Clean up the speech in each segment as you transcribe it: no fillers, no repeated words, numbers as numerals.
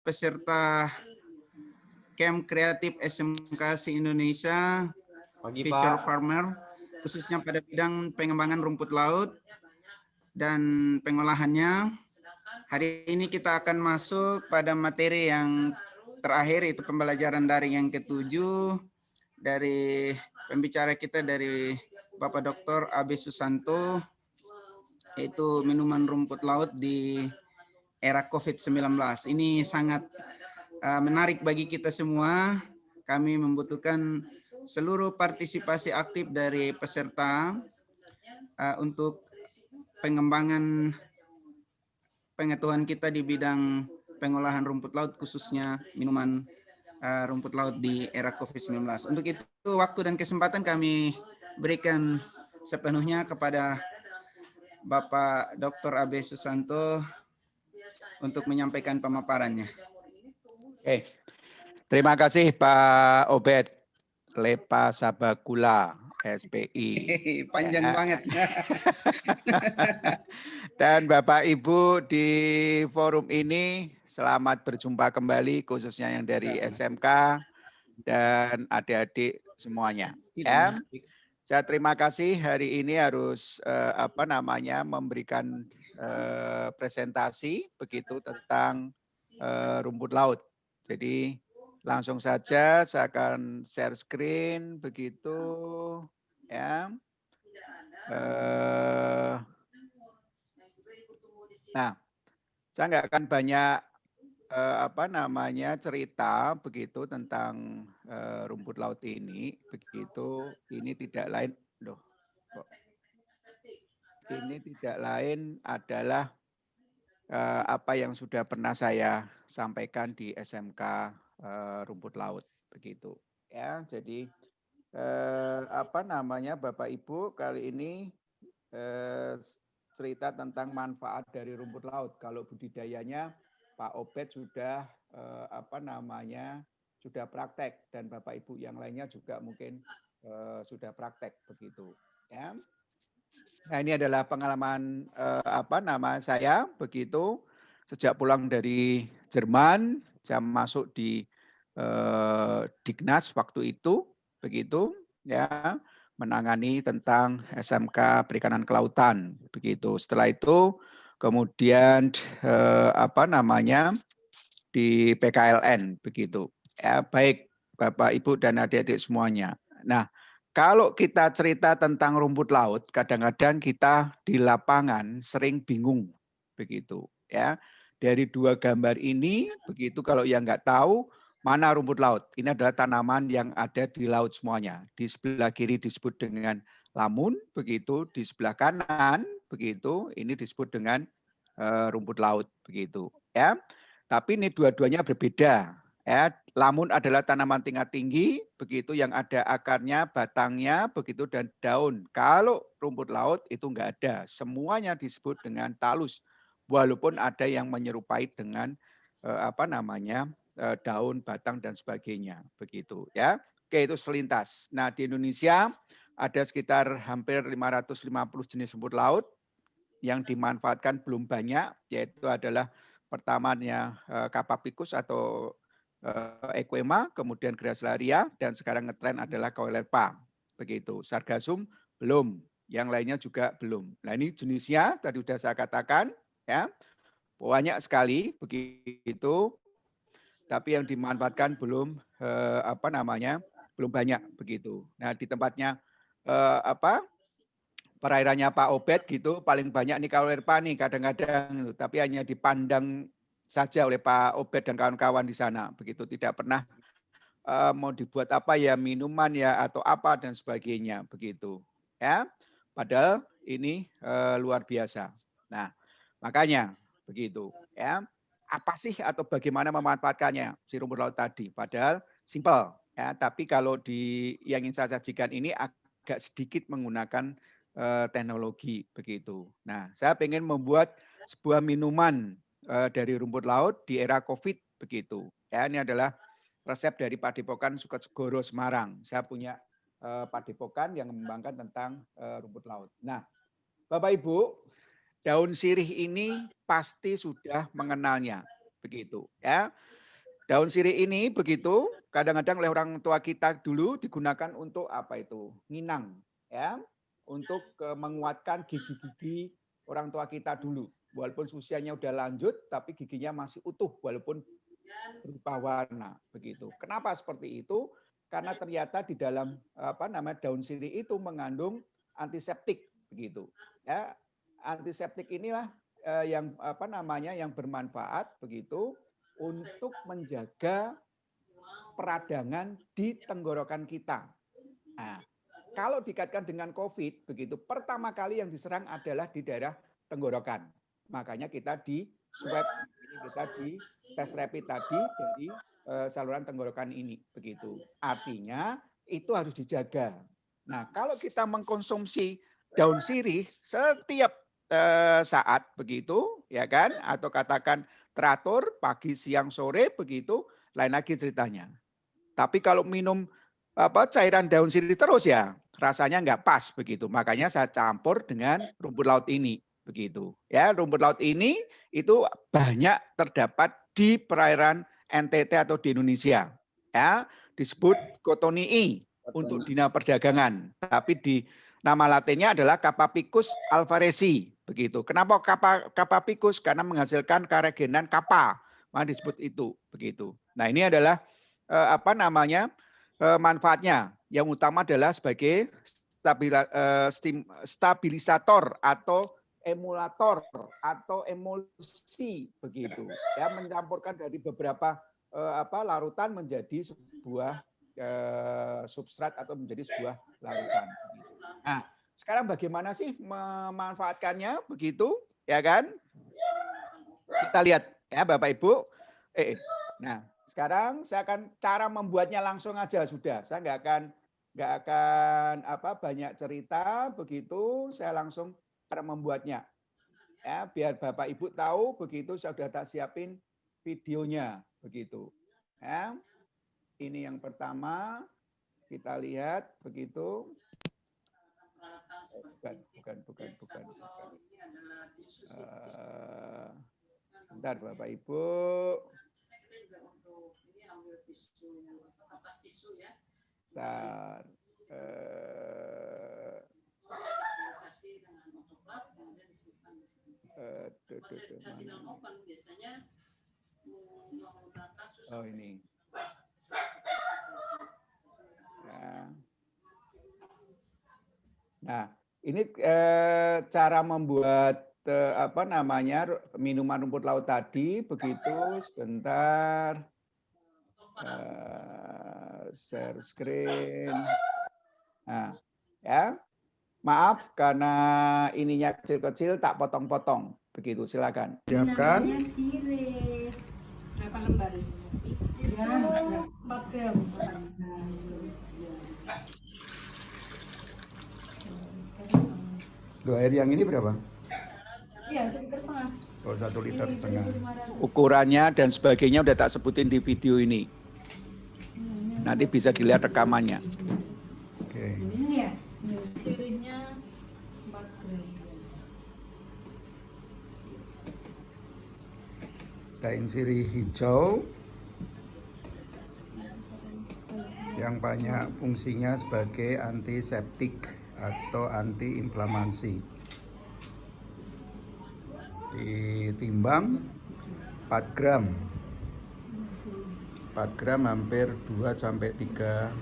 peserta Camp Kreatif SMK se-Indonesia, Pagi, Future Pak. Farmer, khususnya pada bidang pengembangan rumput laut dan pengolahannya. Hari ini kita akan masuk pada materi yang terakhir, itu pembelajaran daring yang ketujuh dari pembicara kita dari Bapak Dr. AB Susanto, yaitu minuman rumput laut di era COVID-19. Ini sangat menarik bagi kita semua. Kami membutuhkan seluruh partisipasi aktif dari peserta untuk pengembangan pengetahuan kita di bidang pengolahan rumput laut, khususnya minuman rumput laut di era COVID-19. Untuk itu, waktu dan kesempatan kami berikan sepenuhnya kepada Bapak Dr. AB Susanto untuk menyampaikan pemaparannya. Oke. Terima kasih Pak Obed Lepa Sabakula, SPI. Panjang banget. Dan Bapak Ibu di forum ini, selamat berjumpa kembali, khususnya yang dari SMK dan adik-adik semuanya. Ya, saya terima kasih hari ini harus memberikan presentasi begitu tentang rumput laut. Jadi langsung saja saya akan share screen begitu ya. Nah, saya nggak akan banyak cerita begitu tentang rumput laut ini begitu. Ini tidak lain ini tidak lain adalah apa yang sudah pernah saya sampaikan di SMK rumput laut begitu ya. Jadi Bapak Ibu kali ini cerita tentang manfaat dari rumput laut. Kalau budidayanya Pak Obed sudah sudah praktek, dan Bapak Ibu yang lainnya juga mungkin sudah praktek begitu ya. Nah, ini adalah pengalaman saya begitu sejak pulang dari Jerman, saya masuk di Dignas waktu itu begitu ya, menangani tentang SMK Perikanan Kelautan begitu. Setelah itu kemudian di PKLN begitu. Ya, baik Bapak Ibu dan adik-adik semuanya. Nah, kalau kita cerita tentang rumput laut, kadang-kadang kita di lapangan sering bingung begitu ya. Dari dua gambar ini begitu, kalau yang nggak tahu mana rumput laut, ini adalah tanaman yang ada di laut semuanya. Di sebelah kiri disebut dengan lamun begitu, di sebelah kanan begitu ini disebut dengan rumput laut begitu ya. Tapi ini dua-duanya berbeda. Ya, lamun adalah tanaman tingkat tinggi, begitu yang ada akarnya, batangnya, begitu dan daun. Kalau rumput laut itu enggak ada, semuanya disebut dengan talus. Walaupun ada yang menyerupai dengan daun, batang dan sebagainya, begitu ya. Oke, itu selintas. Nah, di Indonesia ada sekitar hampir 550 jenis rumput laut yang dimanfaatkan belum banyak, yaitu adalah pertamanya Capapicus atau Equema, kemudian Gracilaria, dan sekarang ngetren adalah Caulerpa. Begitu. Sargassum belum, yang lainnya juga belum. Nah, ini jenisnya tadi sudah saya katakan ya. Banyak sekali begitu. Tapi yang dimanfaatkan belum belum banyak begitu. Nah, di tempatnya perairannya Pak Obed gitu, paling banyak nih Caulerpa nih kadang-kadang, gitu. Tapi hanya dipandang saja oleh Pak Obed dan kawan-kawan di sana, begitu, tidak pernah mau dibuat apa ya, minuman ya atau apa dan sebagainya, begitu ya. Padahal ini luar biasa. Nah, makanya begitu ya. Apa sih atau bagaimana memanfaatkannya si rumput laut tadi? Padahal simpel ya, tapi kalau yang ingin saya sajikan ini agak sedikit menggunakan teknologi begitu. Nah, saya ingin membuat sebuah minuman dari rumput laut di era COVID begitu. Ya, ini adalah resep dari Padepokan Sukotsegoro Semarang. Saya punya Padepokan yang mengembangkan tentang rumput laut. Nah, Bapak Ibu, daun sirih ini pasti sudah mengenalnya. begitu ya. Daun sirih ini begitu kadang-kadang oleh orang tua kita dulu digunakan untuk apa itu? Nginang ya, untuk menguatkan gigi-gigi orang tua kita dulu. Walaupun usianya udah lanjut tapi giginya masih utuh walaupun berupa warna begitu. Kenapa seperti itu? Karena ternyata di dalam daun sirih itu mengandung antiseptik begitu. Ya, antiseptik inilah yang yang bermanfaat begitu untuk menjaga peradangan di tenggorokan kita. Nah, kalau dikaitkan dengan COVID begitu, pertama kali yang diserang adalah di daerah tenggorokan. Makanya kita di swab, kita di tes rapid tadi dari saluran tenggorokan ini begitu. Artinya itu harus dijaga. Nah, kalau kita mengkonsumsi daun sirih setiap saat begitu, ya kan? Atau katakan teratur pagi, siang, sore begitu, lain lagi ceritanya. Tapi kalau minum cairan daun sirih terus ya rasanya nggak pas begitu. Makanya saya campur dengan rumput laut ini begitu. Ya, rumput laut ini itu banyak terdapat di perairan NTT atau di Indonesia. Ya, disebut cotonii untuk dina perdagangan. Tapi di nama latinnya adalah Capapicus alvarezi begitu. Kenapa Capapicus? Karena menghasilkan keragenan kapa. Maka disebut itu begitu. Nah, ini adalah manfaatnya. Yang utama adalah sebagai stabilisator atau emulator atau emulsi begitu. Ya, mencampurkan dari beberapa larutan menjadi sebuah substrat atau menjadi sebuah larutan. Nah, sekarang bagaimana sih memanfaatkannya begitu, ya kan? Kita lihat ya Bapak Ibu. Nah, sekarang saya akan cara membuatnya langsung aja sudah. Saya nggak akan banyak cerita begitu. Saya langsung cara membuatnya. Ya, biar Bapak Ibu tahu begitu saya sudah tak siapin videonya begitu. Ya. Ini yang pertama kita lihat begitu. Bukan. Bentar Bapak Ibu. Bentar. Oh ini. Nah, ini cara membuat minuman rumput laut tadi begitu. Sebentar. Share screen. Nah, ya. Maaf karena ininya kecil-kecil tak potong-potong. Begitu, silakan. Siapkan. Berapa lembar ini? Ya, 4 gram. Loh, air yang ini berapa? Iya, 1,5 liter. Oh, 1,5 liter. Ukurannya dan sebagainya udah tak sebutin di video ini. Nanti bisa dilihat rekamannya. Oke. Ini ya, sirihnya 4 gram. Daun sirih hijau yang banyak fungsinya sebagai antiseptik atau antiinflamasi. Ditimbang 4 gram. 4 gram hampir 2-3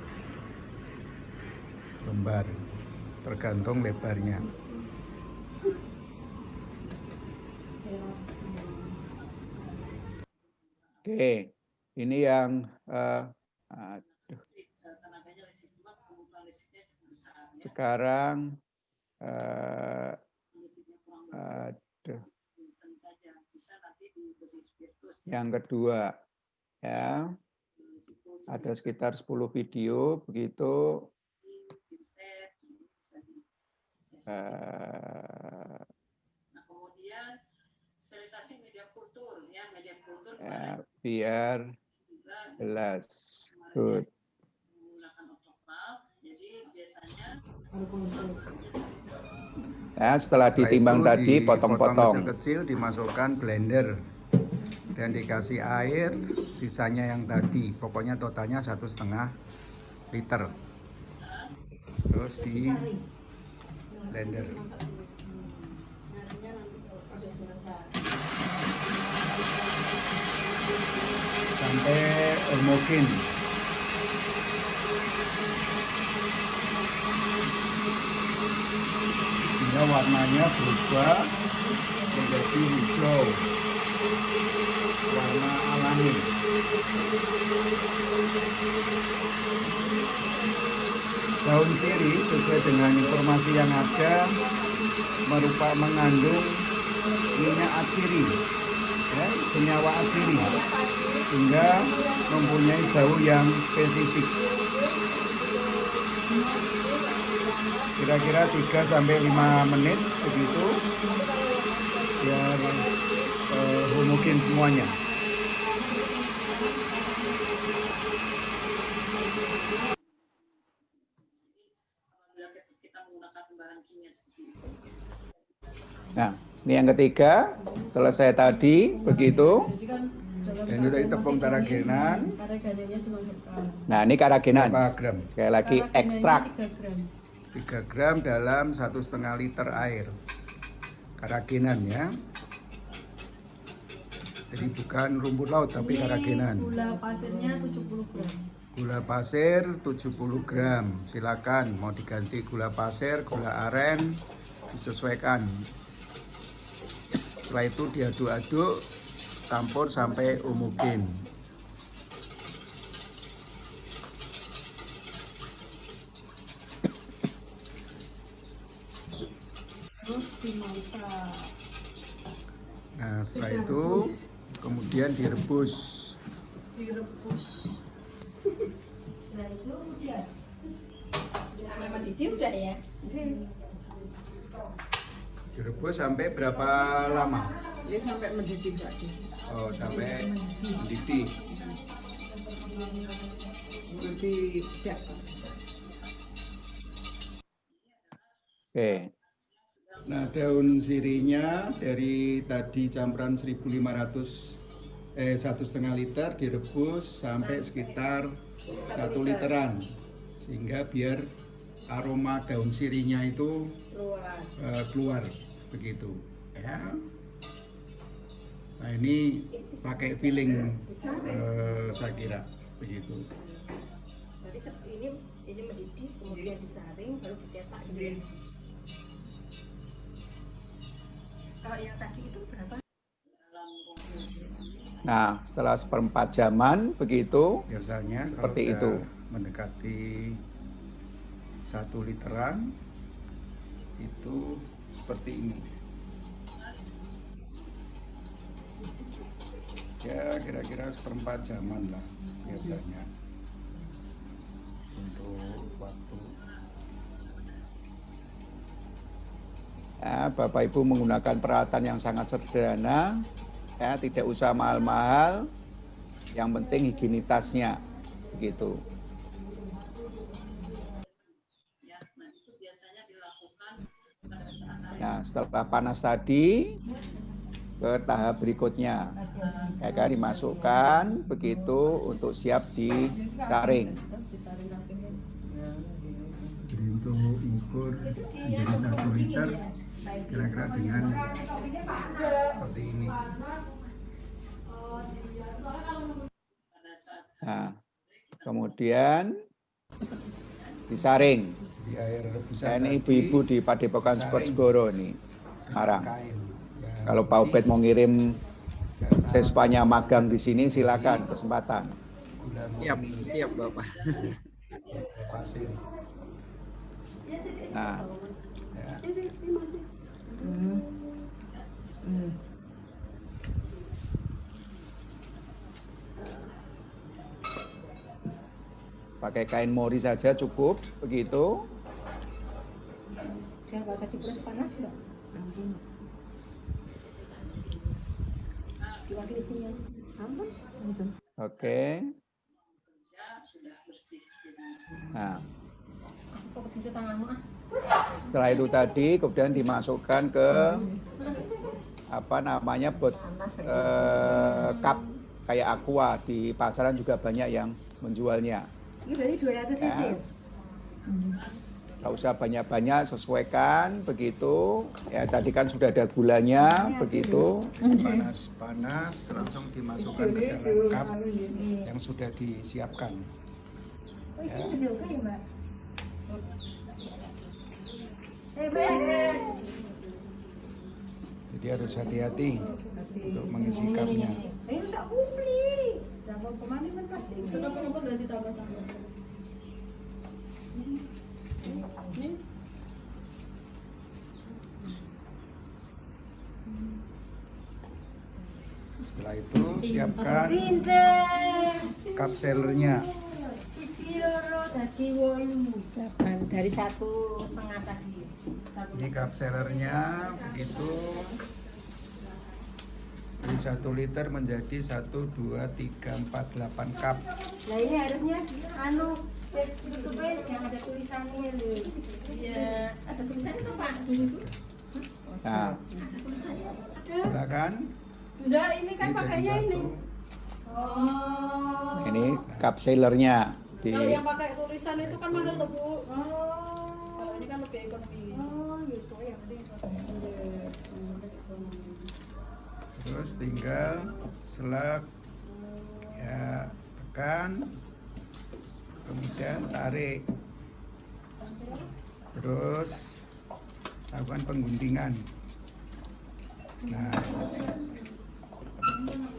lembar, tergantung lebarnya. Oke, ini yang sekarang yang kedua ya, ada sekitar 10 video begitu. Kemudian sterilisasi media kultur ya, media kultur ya, biar jelas. Good. menggunakan otopal. Jadi biasanya ya, setelah ditimbang tadi potong-potong. Kecil-kecil dimasukkan blender dan dikasih air sisanya yang tadi, pokoknya totalnya 1,5 liter, terus di blender sampai homogen. Sehingga warnanya berubah menjadi hijau, warna alami. Daun sirih sesuai dengan informasi yang ada mengandung minyak atsiri, ya, senyawa atsiri, sehingga mempunyai bau yang spesifik. Kira-kira 3-5 menit begitu, biar homogen semuanya. Kita menggunakan bahan kimia seperti itu. Nah, ini yang ketiga, selesai tadi, begitu. Jadi kan dalam Dan itu tadi tepung taragenan, karagenannya cuma sekali. Nah, ini karagenan. berapa gram? Sekali lagi, ekstrak. 3 gram. 3 gram dalam 1,5 liter air. Karagenan ya. Jadi bukan rumput laut tapi Ini karagenan. gula pasirnya 70 gram. Gula pasir 70 gram. Silakan mau diganti gula pasir, gula aren, disesuaikan. Setelah itu diaduk-aduk, campur sampai homogen. Terus dimasak. Nah, setelah itu kemudian direbus. Direbus. Nah itu udah memang Didi udah ya. Direbus sampai berapa lama? Dia sampai mendidih tadi. Oh, sampai mendidih. Nanti tidak. Oke. Nah, daun sirihnya dari tadi campuran 1,5 liter direbus sampai sekitar 1 literan, sehingga biar aroma daun sirihnya itu keluar begitu ya. Nah, ini pakai filling saya kira begitu. Berarti ini mendidih kemudian disaring baru dicetak gitu. Kalau yang tadi itu berapa? Nah, setelah 1/4 jaman, begitu. Biasanya Seperti kalau itu. udah mendekati 1 literan itu seperti ini. Ya, kira-kira 1/4 jaman lah biasanya untuk waktu. Ya, Bapak Ibu menggunakan peralatan yang sangat sederhana, ya, tidak usah mahal-mahal, yang penting higienitasnya, begitu. Ya, nah itu biasanya dilakukan pada saat Nah, setelah panas tadi, ke tahap berikutnya, ya kan, dimasukkan, begitu, untuk siap disaring. Disaring lagi. Jadi untuk mengukur menjadi 1 liter kira-kira dengan seperti ini. pada saat Nah, kemudian disaring. Di air rebusan Nah, ini tadi, ibu-ibu di Padepokan disaring Sukotsgoro nih, Marang. kain. Ya, Kalau Pak Obed mau ngirim karena siswanya magang di sini, silakan, kesempatan. gula Siap, murni, siap Bapak. pasir. Nah, Ya. pakai kain mori saja cukup, begitu. Jangan nggak usah diperes panas enggak? Ampun. Diwasi di sini. Ampun. Ampun. Oke. kerja sudah bersih. Nah, Kok begitu tanganmu ah? setelah itu tadi kemudian dimasukkan ke apa namanya buat Panas cup kayak aqua di pasaran juga banyak yang menjualnya. ini berarti 200 cc Ya. ya? Nggak usah banyak-banyak, sesuaikan begitu. Ya tadi kan sudah ada gulanya begitu. Panas-panas langsung dimasukkan ke dalam cup yang sudah disiapkan. Oh, isinya juga ya, Mbak? Mbak. Jadi harus hati-hati untuk mengisi cupnya. Ayo bisa beli. Jangan kemana kan pasti. Kenapa nggak ditambah-tambah? Ini Setelah itu siapkan Pinter. cup sellernya. Siji loro dadi 8 dari 1,5 tadi. Ini cup sellernya begitu. Dari 1 liter menjadi 1, 2, 3, 4, 8 cup. Nah ini harusnya anu YouTube yang ada tulisannya loh. Iya, ada tulisannya tuh Pak. Nah, Silakan. enggak, ini kan Ini jadi pakainya ini. satu. Oh. ini cup sellernya di Kalau yang pakai tulisan itu kan mahal tuh, Bu. Oh. Kalau ini kan lebih ekonomis. Oh, gitu ya. Terus tinggal selak ya, tekan, kemudian tarik, terus lakukan pengguntingan. Nah,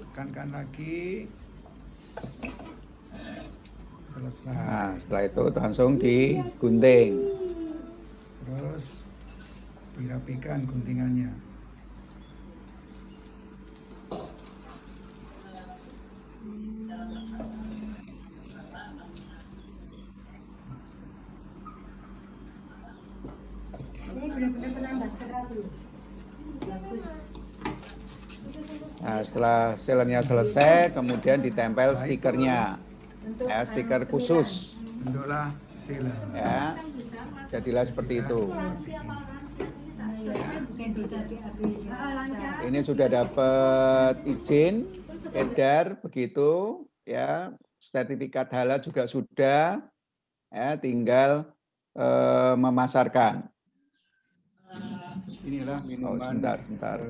tekankan lagi, selesai. Nah, setelah itu langsung digunting. Terus dirapikan guntingannya. Ini benar-benar penambah serat loh. Bagus. Nah, setelah sellernya selesai, kemudian ditempel stikernya, ya, stiker khusus, Bentuklah sealer. ya, jadilah seperti itu. Ini sudah dapat izin edar begitu, ya, sertifikat halal juga sudah, ya, tinggal memasarkan. Inilah Oh, minuman. sebentar. Sebentar.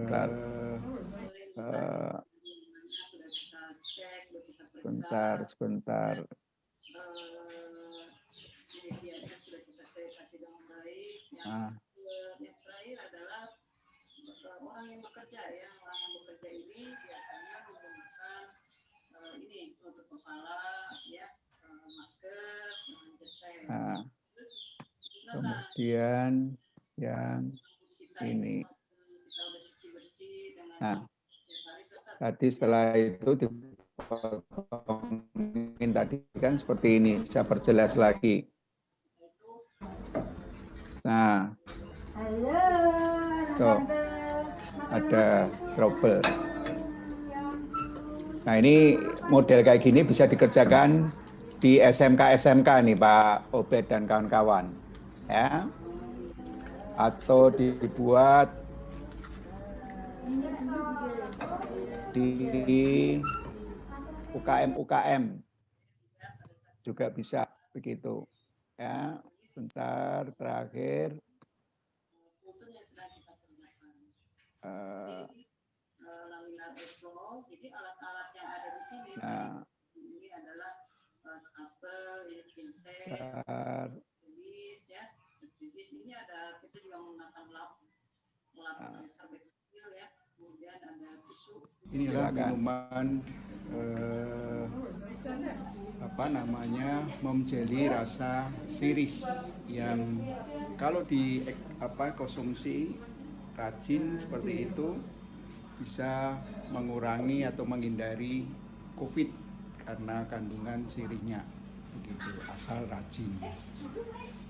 Menyediakan sudah kita kasih dengan baik. Nah, Yang terakhir adalah orang yang bekerja ya, orang yang bekerja ini biasanya menggunakan ini untuk kepala ya, masker, jas. nah, kemudian yang ini. Kita udah cuci bersih dengan Nah, tiap hari tetap tadi setelah itu dipotongin tadi kan seperti ini. Saya perjelas lagi. Nah, Halo. tuh ada trouble. Nah, ini model kayak gini bisa dikerjakan di SMK nih Pak Obed dan kawan-kawan, ya. Atau dibuat di UKM juga bisa begitu, ya. Bentar, terakhir. foto yang sedang kita gunakan. eh, Laminar airflow, jadi alat-alat yang ada di sini nah, ini adalah scalpel, ini pincet, bentar. tulis ya. Tulis ini ada, kita juga menggunakan lap serbet kecil ya. Kemudian ada tisu. Inilah Silakan. minuman mom jelly rasa sirih yang kalau di konsumsi rajin seperti itu bisa mengurangi atau menghindari COVID karena kandungan sirihnya begitu asal rajin.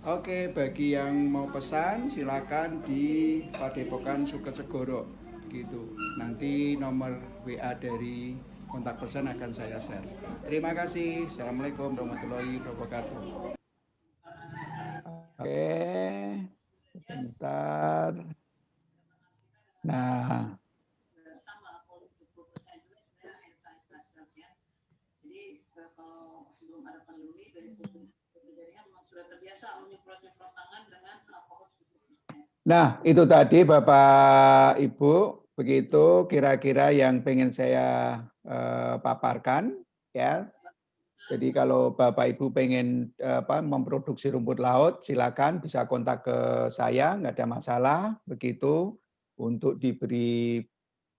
Oke, bagi yang mau pesan silakan di Padepokan Sukesegoro begitu. Nanti nomor WA dari kontak pesan akan saya share. Terima kasih. Assalamualaikum warahmatullahi wabarakatuh. Oke, bentar. Nah, kalau sebelum ada pandemi dari jaringan memang sudah terbiasa menyemprot tangan dengan alkohol 70%. Nah, itu tadi Bapak Ibu, begitu kira-kira yang pengen saya paparkan ya. Jadi kalau Bapak Ibu pengen memproduksi rumput laut, silakan bisa kontak ke saya, nggak ada masalah begitu untuk diberi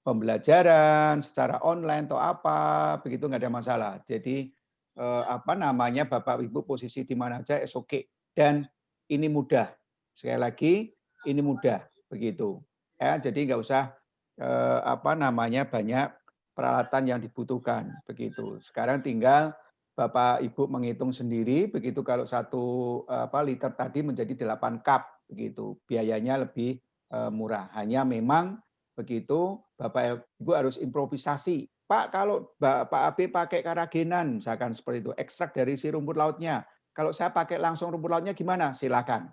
pembelajaran secara online atau apa, begitu nggak ada masalah. Jadi Bapak Ibu posisi di mana aja, is okay. Dan ini mudah. Sekali lagi, ini mudah begitu. Ya, jadi nggak usah banyak peralatan yang dibutuhkan begitu. Sekarang tinggal Bapak Ibu menghitung sendiri begitu kalau 1 liter tadi menjadi 8 cup begitu. Biayanya lebih murah. Hanya memang begitu Bapak Ibu harus improvisasi. Pak, kalau Pak AB pakai karagenan misalkan seperti itu, ekstrak dari si rumput lautnya. Kalau saya pakai langsung rumput lautnya gimana? Silakan.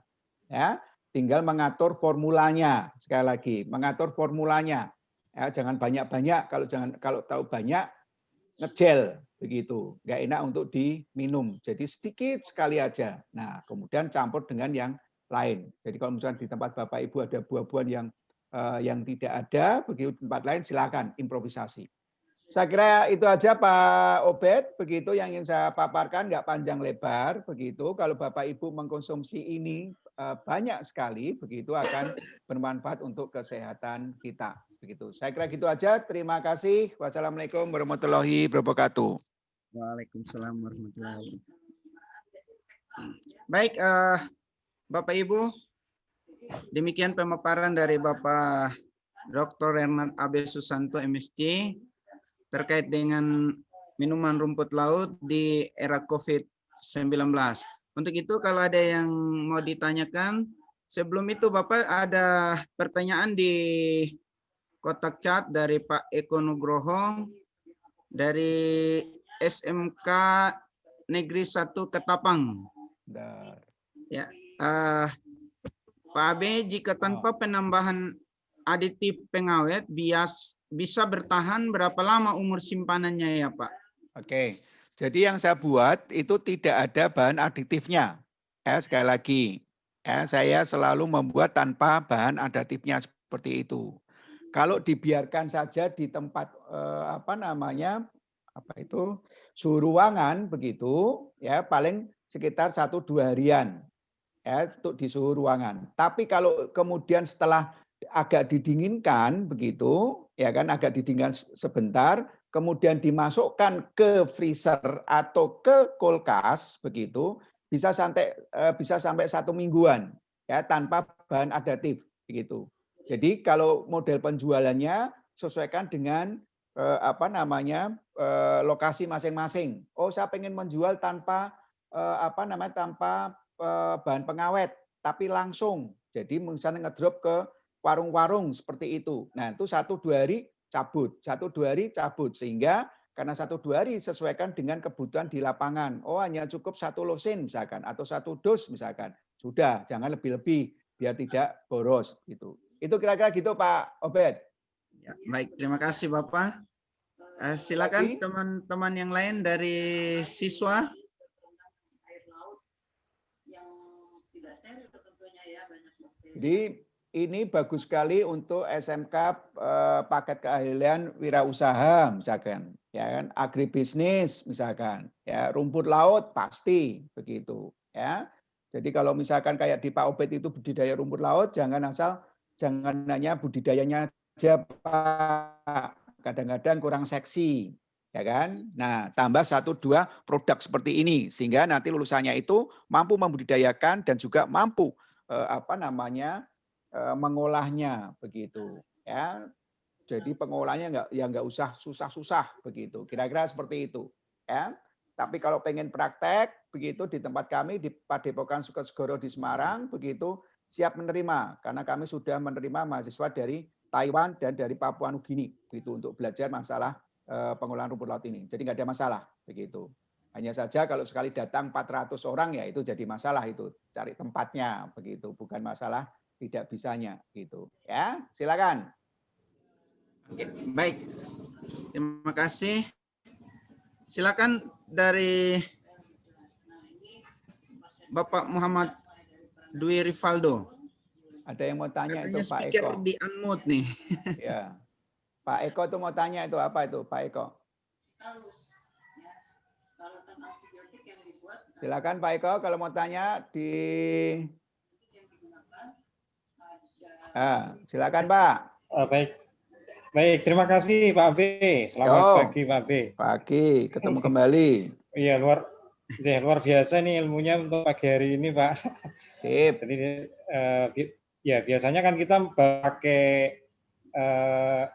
Ya, tinggal mengatur formulanya. Sekali lagi, mengatur formulanya. Ya, jangan banyak-banyak, kalau tahu banyak ngegel begitu. Nggak enak untuk diminum. Jadi sedikit sekali aja. Nah, kemudian campur dengan yang lain. Jadi kalau misalnya di tempat Bapak Ibu ada buah-buahan yang tidak ada, begitu tempat lain silakan improvisasi. Saya kira itu aja Pak Obed, begitu yang ingin saya paparkan, nggak panjang lebar, begitu. Kalau Bapak Ibu mengkonsumsi ini banyak sekali, begitu akan bermanfaat untuk kesehatan kita. Begitu. Saya kira gitu aja. Terima kasih. Wassalamualaikum warahmatullahi wabarakatuh. Waalaikumsalam warahmatullahi wabarakatuh. Baik, Bapak Ibu, demikian pemaparan dari Bapak Dr. Renat AB Susanto MSc terkait dengan minuman rumput laut di era COVID-19. Untuk itu kalau ada yang mau ditanyakan, sebelum itu Bapak ada pertanyaan di kotak chat dari Pak Eko Nugroho dari SMK Negeri 1 Ketapang. Ya, Pak AB, jika tanpa penambahan aditif pengawet bisa bertahan berapa lama umur simpanannya ya Pak? Oke, jadi yang saya buat itu tidak ada bahan aditifnya. Sekali lagi, saya selalu membuat tanpa bahan aditifnya seperti itu. Kalau dibiarkan saja di tempat suhu ruangan begitu, ya paling sekitar 1-2 harian ya untuk di suhu ruangan. Tapi kalau kemudian setelah agak didinginkan begitu, ya kan agak didinginkan sebentar, kemudian dimasukkan ke freezer atau ke kulkas begitu, bisa sampai 1 mingguan ya tanpa bahan aditif begitu. Jadi kalau model penjualannya sesuaikan dengan lokasi masing-masing. Oh, saya pengen menjual tanpa tanpa bahan pengawet, tapi langsung. Jadi misalnya ngedrop ke warung-warung seperti itu. Nah, itu 1-2 hari cabut, 1-2 hari cabut. Sehingga karena 1-2 hari sesuaikan dengan kebutuhan di lapangan. Oh, hanya cukup 1 losin misalkan, atau 1 dos misalkan. Sudah, jangan lebih-lebih, biar tidak boros. Gitu. Itu kira-kira gitu Pak Obed. Ya, baik, terima kasih Bapak. Silakan teman-teman yang lain dari siswa. Jadi ini bagus sekali untuk SMK paket keahlian wirausaha misalkan, ya kan, agribisnis misalkan, ya rumput laut pasti begitu, ya. Jadi kalau misalkan kayak di Pak Obed itu budidaya rumput laut, jangan hanya budidayanya aja Pak, kadang-kadang kurang seksi, ya kan. Nah, tambah 1-2 produk seperti ini sehingga nanti lulusannya itu mampu membudidayakan dan juga mampu mengolahnya begitu ya. Jadi pengolahnya nggak usah susah-susah begitu. Kira-kira seperti itu ya. Tapi kalau pengen praktek begitu di tempat kami di Padepokan Sukosegoro di Semarang begitu siap menerima karena kami sudah menerima mahasiswa dari Taiwan dan dari Papua Nugini begitu untuk belajar masalah pengolahan rumput laut ini. Jadi nggak ada masalah begitu. Hanya saja kalau sekali datang 400 orang ya itu jadi masalah itu cari tempatnya begitu, bukan masalah tidak bisanya gitu. Ya, silakan. Oke, baik. Terima kasih Silakan dari Bapak Muhammad Dwi Rivaldo. Ada yang mau tanya Katanya itu Pak speaker Eko. di unmute nih. Ya. Pak Eko tuh mau tanya itu apa itu Pak Eko? halus ya. Larutan antibiotik yang dibuat Silakan Pak Eko kalau mau tanya di yang digunakan ada silakan Pak. Baik, baik. Terima kasih Pak B. Selamat Yo. pagi Pak B. Pagi, ketemu kembali. Iya luar biasa nih ilmunya untuk pagi hari ini Pak. Sip. Jadi ya biasanya kan kita pakai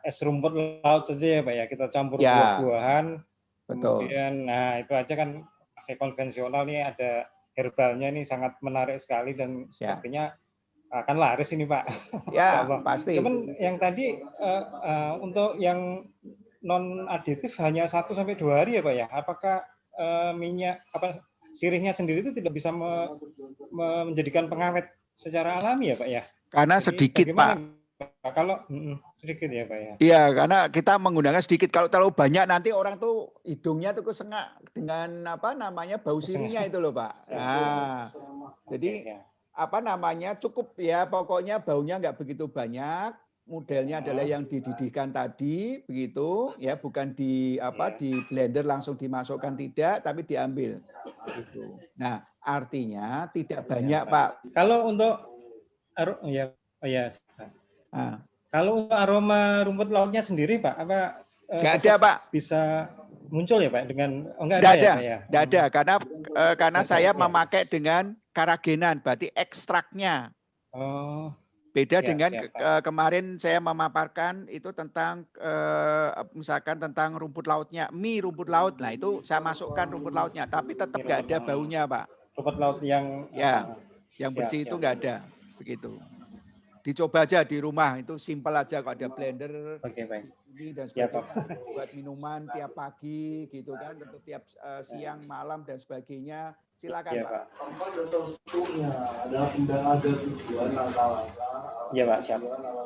es rumput laut saja ya Pak ya. Kita campur Ya. buah-buahan. Betul. Kemudian, nah itu aja kan masih konvensional nih, ada herbalnya ini sangat menarik sekali dan Ya. sepertinya akan laris ini Pak. Ya, Allah. pasti. Cuman yang tadi untuk yang non aditif hanya 1 sampai 2 hari ya Pak ya. Apakah minyak sirihnya sendiri itu tidak bisa menjadikan pengawet secara alami ya Pak ya? Karena Jadi sedikit bagaimana, Pak. Pak? Kalau sedikit ya Pak ya. Iya, karena kita menggunakan sedikit. Kalau terlalu banyak nanti orang tuh hidungnya tuh kesengak dengan apa namanya bau sirihnya itu loh Pak. Nah, jadi Ya. apa namanya cukup ya pokoknya baunya nggak begitu banyak. Modelnya adalah yang dididihkan tadi begitu ya, bukan di di blender langsung dimasukkan tidak, tapi diambil. Gitu. Nah, artinya tidak banyak Pak. Kalau untuk Nah, kalau untuk aroma rumput lautnya sendiri Pak, apa nggak ada Pak. bisa muncul ya Pak dengan nggak Tidak ada ada, ya Pak ya? tidak ada karena saya Siap. memakai dengan karagenan, berarti ekstraknya. Oh, Beda Siap, dengan siap, kemarin saya memaparkan itu tentang misalkan tentang rumput lautnya, mie rumput laut. Nah itu saya masukkan rumput lautnya, tapi tetap Mie nggak rumput ada laut. baunya Pak. rumput laut yang Ya, yang siap, bersih itu siap. nggak ada, begitu. Dicoba aja di rumah, itu simpel aja kalau ada blender Oke baik. ini dan Siap, sebagainya buat minuman tiap pagi gitu kan, atau tiap siang malam dan sebagainya. Silakan Iya Pak. Pak. Iya Pak, siap.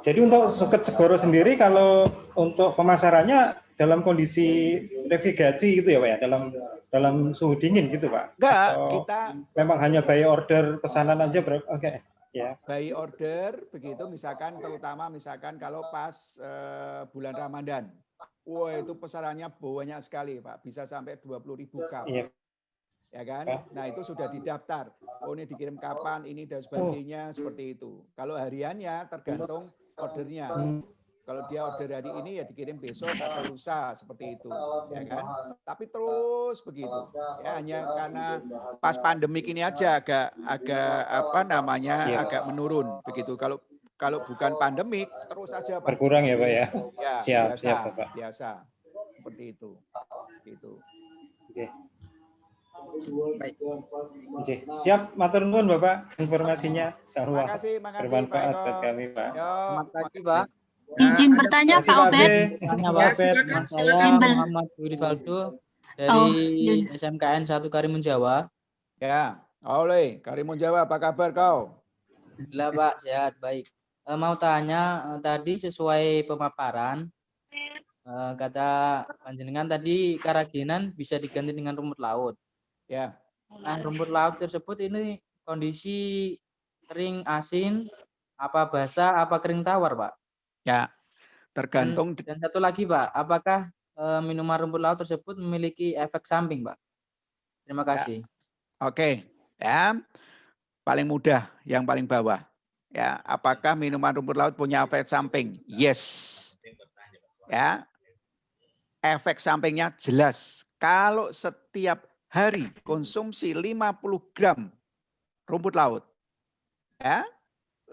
Jadi untuk suket segoro sendiri kalau untuk pemasarannya dalam kondisi navigasi gitu ya Pak ya, dalam suhu dingin gitu Pak? Enggak, Atau kita memang hanya by order pesanan aja oke. Ya. by order begitu, misalkan terutama misalkan kalau pas bulan Ramadan. Wah, itu pesanannya banyak sekali Pak, bisa sampai 20.000 cup. Iya. Ya kan? Nah, itu sudah didaftar. Oh, ini dikirim kapan, ini dan sebagainya, seperti itu. Kalau hariannya tergantung ordernya. Kalau dia order hari ini ya dikirim besok atau lusa, seperti itu, ya kan? Tapi terus begitu. Ya, hanya karena pas pandemik ini aja agak apa namanya Iya. agak menurun begitu. Kalau bukan pandemik terus saja Pak. Berkurang ya Pak ya? Ya, Siap, biasa, siap, Bapak. biasa. Seperti itu. Gitu. Oke. Baik. Oke. Siap, matur nuwun Bapak informasinya. Insyaallah Makasih Pak bermanfaat Eko. buat kami Pak. Yo, Selamat pagi, Pak. Izin bertanya Terima Pak kasih, Obed. B. Tanya, Pak Pak. Obed. silakan, Nama saya silakan. Muhammad Dwi Rivaldo dari SMKN 1 Karimun Jawa. ya, oleh Karimun Jawa, apa kabar kau? Alhamdulillah, Pak, sehat, baik. Mau tanya, tadi sesuai pemaparan, kata panjenengan tadi karagenan bisa diganti dengan rumput laut. Ya, Nah, rumput laut tersebut ini kondisi kering asin, apa basah, apa kering tawar, Pak? ya, tergantung. Dan satu lagi, Pak, apakah minuman rumput laut tersebut memiliki efek samping, Pak? Terima kasih. Oke, ya, paling mudah, yang paling bawah. Ya, apakah minuman rumput laut punya efek samping? Yes. Ya, efek sampingnya jelas. Kalau setiap hari konsumsi 50 gram rumput laut, ya,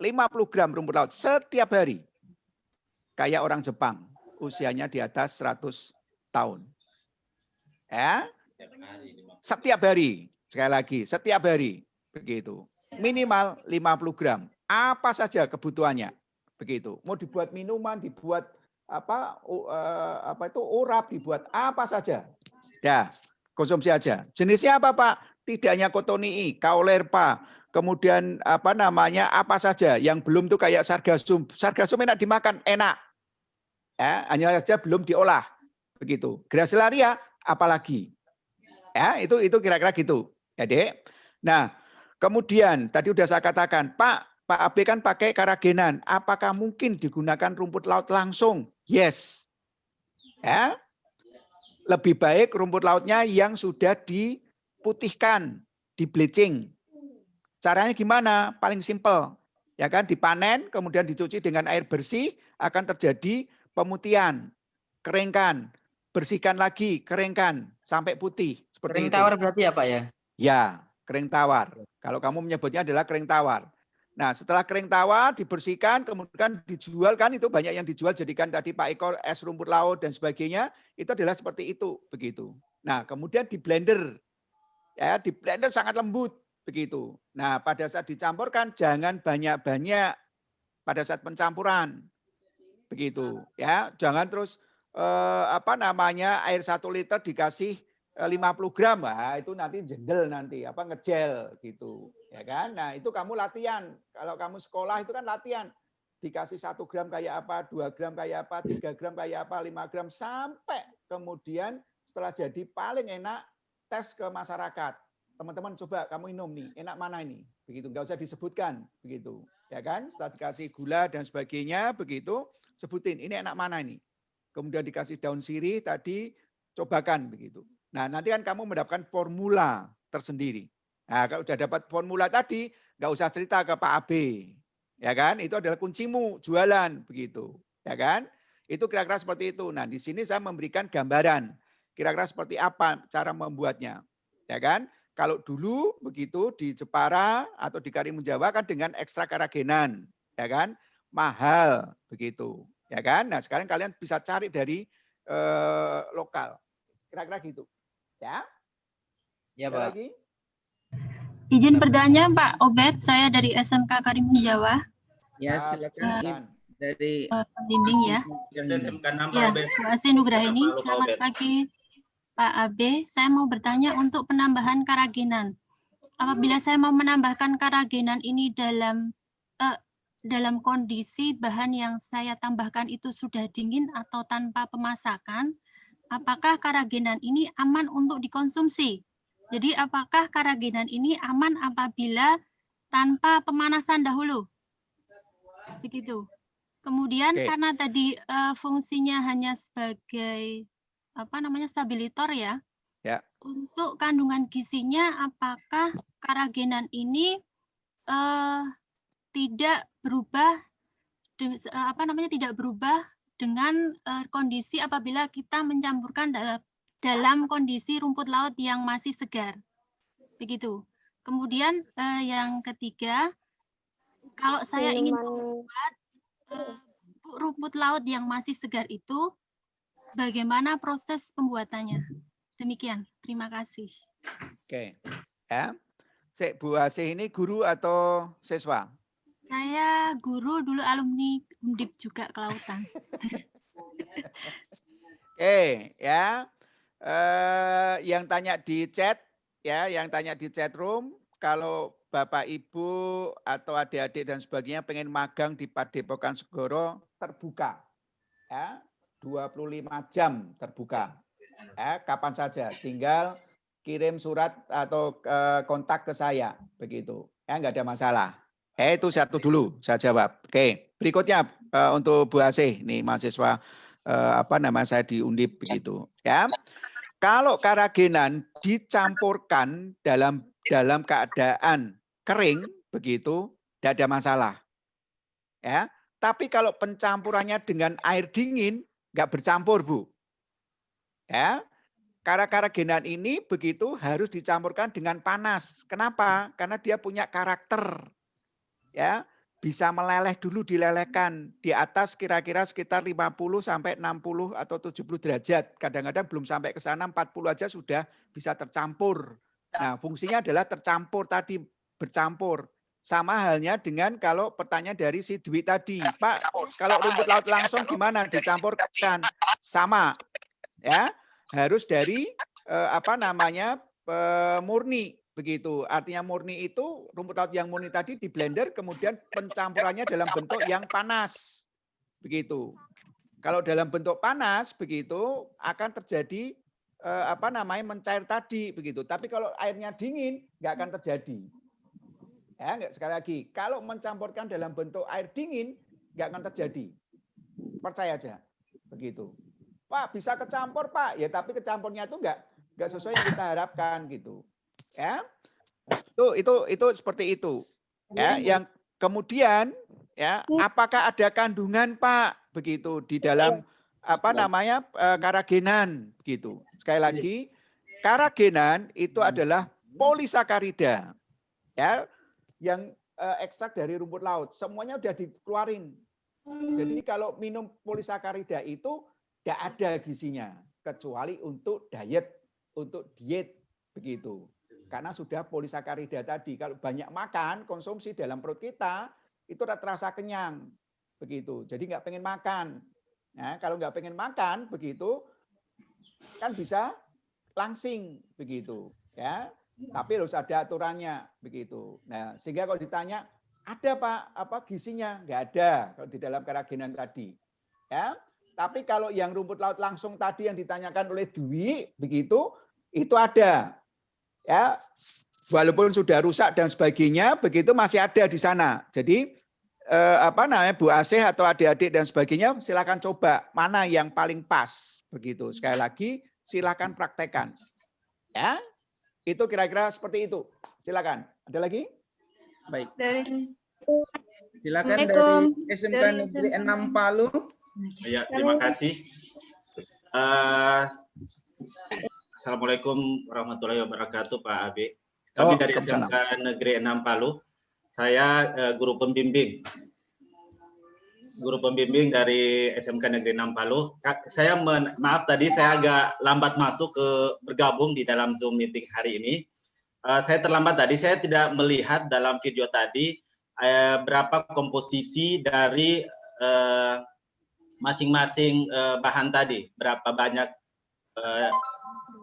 50 gram rumput laut setiap hari. Kayak orang Jepang, usianya di atas 100 tahun. Ya, setiap hari, sekali lagi, setiap hari, begitu. Minimal 50 gram. Apa saja kebutuhannya, begitu. Mau dibuat minuman, dibuat urap, dibuat apa saja. Ya, konsumsi aja. Jenisnya apa Pak? Tidak hanya kotonii, kaulerpa, kemudian apa saja yang belum tuh kayak sargasum. Sargasum enak dimakan, enak. Ya, hanya saja belum diolah. Begitu. Gracilaria apalagi. Ya, itu kira-kira gitu. Ya, Dek. Nah, kemudian tadi udah saya katakan, Pak AB kan pakai karagenan. Apakah mungkin digunakan rumput laut langsung? Yes. Ya. Lebih baik rumput lautnya yang sudah diputihkan, di bleaching. Caranya gimana? Paling simpel. Ya kan, dipanen, kemudian dicuci dengan air bersih, akan terjadi pemutihan. Keringkan, bersihkan lagi, keringkan sampai putih. Seperti Kering itu. tawar berarti ya Pak ya? Ya, kering tawar. Kalau kamu menyebutnya adalah kering tawar. Nah, setelah kering tawar dibersihkan, kemudian dijual, kan itu banyak yang dijual, jadikan tadi Pak Eko es rumput laut dan sebagainya, itu adalah seperti itu, begitu. Nah, kemudian di blender, ya, di blender sangat lembut, begitu. Nah, pada saat dicampurkan jangan banyak-banyak pada saat pencampuran, begitu. Ya, jangan terus air 1 liter dikasih 50 gram, wah itu nanti jendel nanti, ngejel gitu, ya kan? Nah itu kamu latihan. Kalau kamu sekolah itu kan latihan, dikasih 1 gram kayak apa, 2 gram kayak apa, 3 gram kayak apa, 5 gram sampai kemudian setelah jadi paling enak tes ke masyarakat. Teman-teman coba kamu minum nih, enak mana ini? Begitu, nggak usah disebutkan, begitu, ya kan? Setelah dikasih gula dan sebagainya, begitu, sebutin ini enak mana ini. Kemudian dikasih daun sirih tadi, cobakan begitu. Nah, nanti kan kamu mendapatkan formula tersendiri. Nah, kalau sudah dapat formula tadi, nggak usah cerita ke Pak AB. Ya kan? Itu adalah kuncimu jualan begitu. Ya kan? Itu kira-kira seperti itu. Nah, di sini saya memberikan gambaran. Kira-kira seperti apa cara membuatnya. Ya kan? Kalau dulu begitu di Jepara atau di Karimun Jawa kan dengan ekstra karagenan. Ya kan? Mahal begitu. Ya kan? Nah, sekarang kalian bisa cari dari lokal. Kira-kira gitu. Ya. Ya, Ada Pak. lagi? Izin bertanya Pak Obed, saya dari SMK Karimun Jawa. Ya, silakan dari Pembimbing ya. Ya, Mbak Asih Nugrahini. Selamat pagi Pak AB. Saya mau bertanya untuk penambahan karagenan. Apabila saya mau menambahkan karagenan ini dalam kondisi bahan yang saya tambahkan itu sudah dingin atau tanpa pemasakan, apakah karagenan ini aman untuk dikonsumsi? Jadi apakah karagenan ini aman apabila tanpa pemanasan dahulu? Begitu. Kemudian karena tadi fungsinya hanya sebagai stabilitor ya. Ya. Untuk kandungan gizinya apakah karagenan ini tidak berubah dengan kondisi apabila kita mencampurkan dalam kondisi rumput laut yang masih segar. Begitu. Kemudian yang ketiga, kalau saya ingin membuat rumput laut yang masih segar itu, bagaimana proses pembuatannya? Demikian. Terima kasih. Oke. Ya. Bu Asih ini guru atau siswa? Saya guru, dulu alumni Undip juga kelautan. Oke, ya. Yang tanya di chat, ya, yang tanya di chat room, kalau Bapak Ibu atau adik-adik dan sebagainya pengen magang di Padepokan Segoro, terbuka. Ya, 25 jam terbuka. Ya, kapan saja, tinggal kirim surat atau kontak ke saya, begitu. Ya, nggak ada masalah. Itu satu dulu saya jawab. Oke, berikutnya untuk Bu Asih, nih mahasiswa saya di Undip begitu. Ya, kalau karagenan dicampurkan dalam keadaan kering begitu, tidak ada masalah. Ya, tapi kalau pencampurannya dengan air dingin nggak bercampur, Bu. Ya, karagenan ini begitu harus dicampurkan dengan panas. Kenapa? Karena dia punya karakter. Ya, bisa meleleh dulu, dilelehkan di atas kira-kira sekitar 50 sampai 60 atau 70 derajat. Kadang-kadang belum sampai ke sana 40 aja sudah bisa tercampur. Nah, fungsinya adalah tercampur tadi, bercampur. Sama halnya dengan kalau pertanyaan dari si Dwi tadi, Pak, kalau rumput laut langsung gimana dicampurkan? Sama. Ya, harus dari murni. Begitu, artinya murni itu rumput laut yang murni tadi di blender, kemudian pencampurannya dalam bentuk yang panas. Begitu. Kalau dalam bentuk panas, begitu akan terjadi mencair tadi begitu. Tapi kalau airnya dingin nggak akan terjadi. Ya, sekali lagi, kalau mencampurkan dalam bentuk air dingin nggak akan terjadi. Percaya aja, begitu. Pak bisa kecampur Pak, ya tapi kecampurnya itu nggak sesuai yang kita harapkan gitu. Ya, itu seperti itu. Ya, yang kemudian ya, apakah ada kandungan Pak begitu di dalam karagenan gitu. Sekali lagi, karagenan itu adalah polisakarida. Ya, yang ekstrak dari rumput laut, semuanya udah dikeluarin. Jadi kalau minum polisakarida itu tidak ada gizinya kecuali untuk diet begitu. Karena sudah polisakarida tadi. Kalau banyak makan, konsumsi dalam perut kita itu terasa kenyang begitu. Jadi nggak pengen makan. Nah, kalau nggak pengen makan begitu kan bisa langsing begitu, ya. Tapi harus ada aturannya begitu. Nah, sehingga kalau ditanya ada Pak gizinya? Nggak ada kalau di dalam karagenan tadi. Ya. Tapi kalau yang rumput laut langsung tadi yang ditanyakan oleh Dwi begitu, itu ada. Ya. Walaupun sudah rusak dan sebagainya, begitu masih ada di sana. Jadi Bu Asih atau adik-adik dan sebagainya silakan coba mana yang paling pas begitu. Sekali lagi silakan praktekkan. Ya. Itu kira-kira seperti itu. Silakan. Ada lagi? Baik. Silakan dari SMK Negeri 6 Palu. Ya, terima kasih. Assalamualaikum warahmatullahi wabarakatuh, Pak Abe. Kami dari SMK Negeri 6 Palu. Saya guru pembimbing. Guru pembimbing dari SMK Negeri 6 Palu. Maaf tadi saya agak lambat masuk bergabung di dalam Zoom meeting hari ini. Saya terlambat tadi, saya tidak melihat dalam video tadi berapa komposisi dari masing-masing bahan tadi, berapa banyak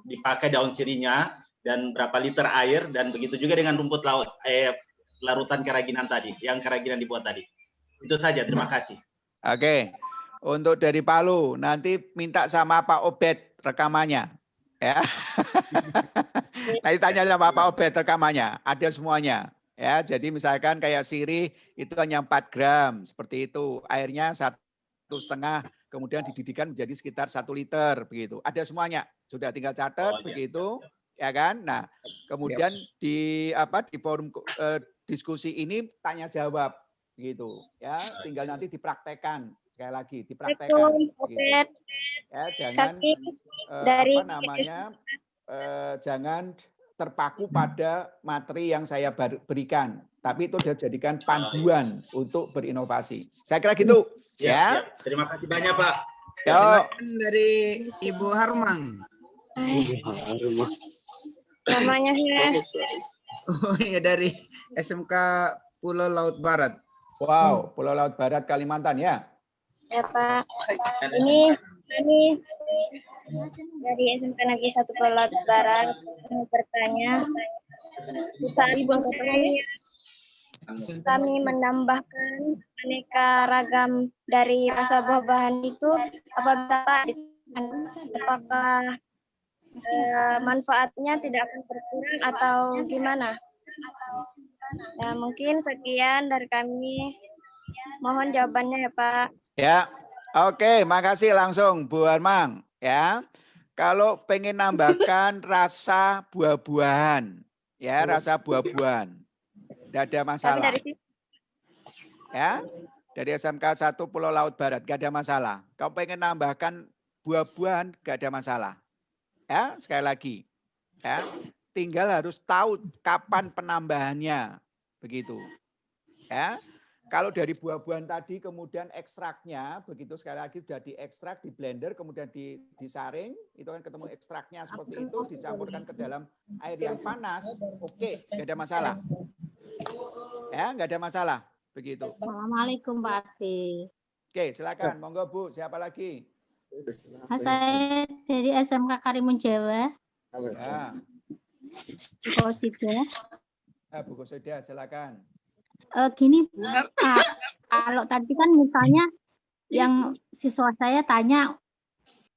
dipakai daun sirinya dan berapa liter air, dan begitu juga dengan rumput laut, larutan keraginan tadi, yang keraginan dibuat tadi. Itu saja, terima kasih. Oke, untuk dari Palu nanti minta sama Pak Obed rekamannya, ya. Nanti tanya sama Pak Obed rekamannya, ada semuanya, ya. Jadi misalkan kayak sirih itu hanya 4 gram, seperti itu, airnya 1,5, kemudian dididihkan menjadi sekitar 1 liter, begitu. Ada semuanya, sudah tinggal catat, begitu, ya kan. Nah, kemudian di forum diskusi ini tanya jawab. Gitu ya, tinggal nanti dipraktekkan, sekali lagi dipraktekkan gitu. Ya, jangan jangan terpaku pada materi yang saya berikan, tapi itu sudah jadikan panduan untuk berinovasi. Saya kira gitu. Ya. Siap. Terima kasih banyak, Pak. Silakan dari Ibu Harmang. Namanya Oh iya, dari SMK Pulau Laut Barat. Wow, Pulau Laut Barat Kalimantan ya? Ya Pak. Ini dari SMK Negeri 1 Pulau Laut Barat mau bertanya. Saat kami menambahkan aneka ragam dari rasa buah-bahan itu, apakah manfaatnya tidak akan berkurang atau gimana? Ya, mungkin sekian dari kami. Mohon jawabannya ya Pak. Ya, oke, makasih langsung Bu Harmang. Ya, kalau pengen nambahkan rasa buah-buahan, ya rasa buah-buahan, tidak ada masalah. Ya, dari SMK 1 Pulau Laut Barat, gak ada masalah. Kalau pengen nambahkan buah-buahan, gak ada masalah. Ya, sekali lagi, ya. Tinggal harus tahu kapan penambahannya, begitu. Ya, kalau dari buah-buahan tadi kemudian ekstraknya, begitu sekali lagi sudah diekstrak, di blender, kemudian disaring, itu kan ketemu ekstraknya seperti itu, dicampurkan ke dalam air yang panas, oke, nggak ada masalah. Ya, nggak ada masalah, begitu. Assalamualaikum Pak Ati. Oke, silakan, monggo Bu, siapa lagi? Saya dari SMK Karimun Jawa. Ya. Bu Kosida. Bu Kosida, silakan. Gini Pak, kalau tadi kan misalnya yang siswa saya tanya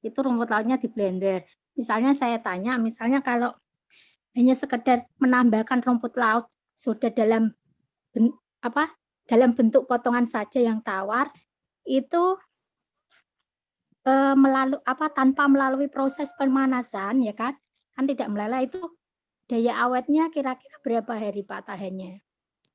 itu rumput lautnya di blender. Misalnya saya tanya, misalnya kalau hanya sekedar menambahkan rumput laut sudah dalam dalam bentuk potongan saja yang tawar, itu tanpa melalui proses pemanasan, ya kan tidak meleleh, itu daya awetnya kira-kira berapa hari Pak tahannya?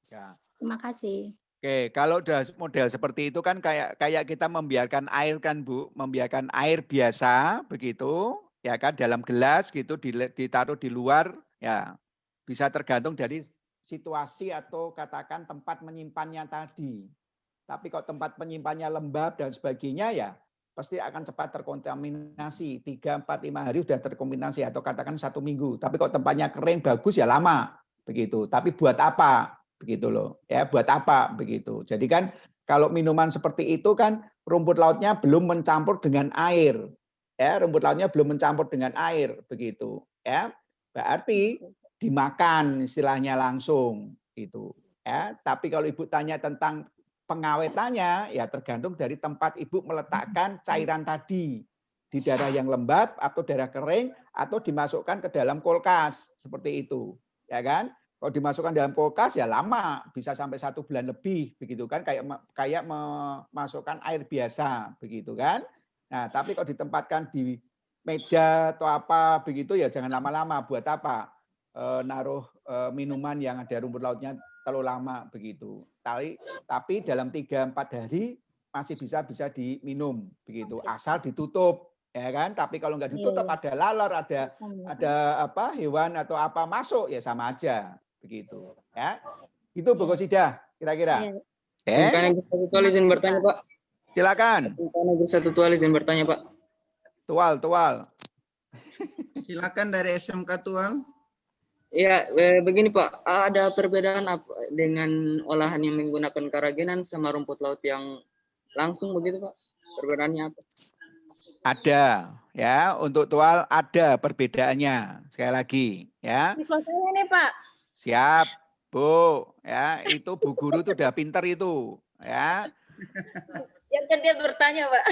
Ya. Terima kasih. Oke, kalau udah model seperti itu kan kayak kita membiarkan air kan Bu, membiarkan air biasa begitu, ya kan dalam gelas gitu ditaruh di luar, ya bisa tergantung dari situasi atau katakan tempat menyimpannya tadi. Tapi kalau tempat penyimpannya lembab dan sebagainya ya pasti akan cepat terkontaminasi. 3, 4, 5 hari sudah terkontaminasi atau katakan 1 minggu. Tapi kalau tempatnya kering bagus ya lama begitu. Tapi buat apa? Begitu loh. Ya, buat apa begitu. Jadi kan kalau minuman seperti itu kan rumput lautnya belum mencampur dengan air. Ya, rumput lautnya belum mencampur dengan air begitu. Ya. Berarti dimakan istilahnya langsung gitu. Ya, tapi kalau Ibu tanya tentang pengawetannya ya tergantung dari tempat Ibu meletakkan cairan tadi di daerah yang lembab atau daerah kering atau dimasukkan ke dalam kulkas seperti itu, ya kan? Kalau dimasukkan dalam kulkas ya lama, bisa sampai 1 bulan lebih begitu kan, kayak memasukkan air biasa begitu kan. Nah, tapi kalau ditempatkan di meja atau apa begitu ya jangan lama-lama. Buat apa? Naruh minuman yang ada rumput lautnya terlalu lama begitu. Tapi dalam 3-4 hari masih bisa diminum begitu, asal ditutup, ya kan? Tapi kalau nggak ditutup ada laler, ada apa hewan atau apa masuk ya sama aja begitu, ya. Itu Bu Kosida kira-kira. Satu izin bertanya Pak. Silakan. Satu izin bertanya Pak. Tual. Silakan dari SMK Tual. Ya, begini Pak, ada perbedaan apa dengan olahan yang menggunakan karagenan sama rumput laut yang langsung begitu Pak? Perbedaannya apa? Ada, ya. Untuk Tual ada perbedaannya. Sekali lagi, ya. Siswa saya nih Pak. Siap, Bu. Ya, itu Bu Guru tuh udah pinter itu, ya. Yang kan dia bertanya Pak.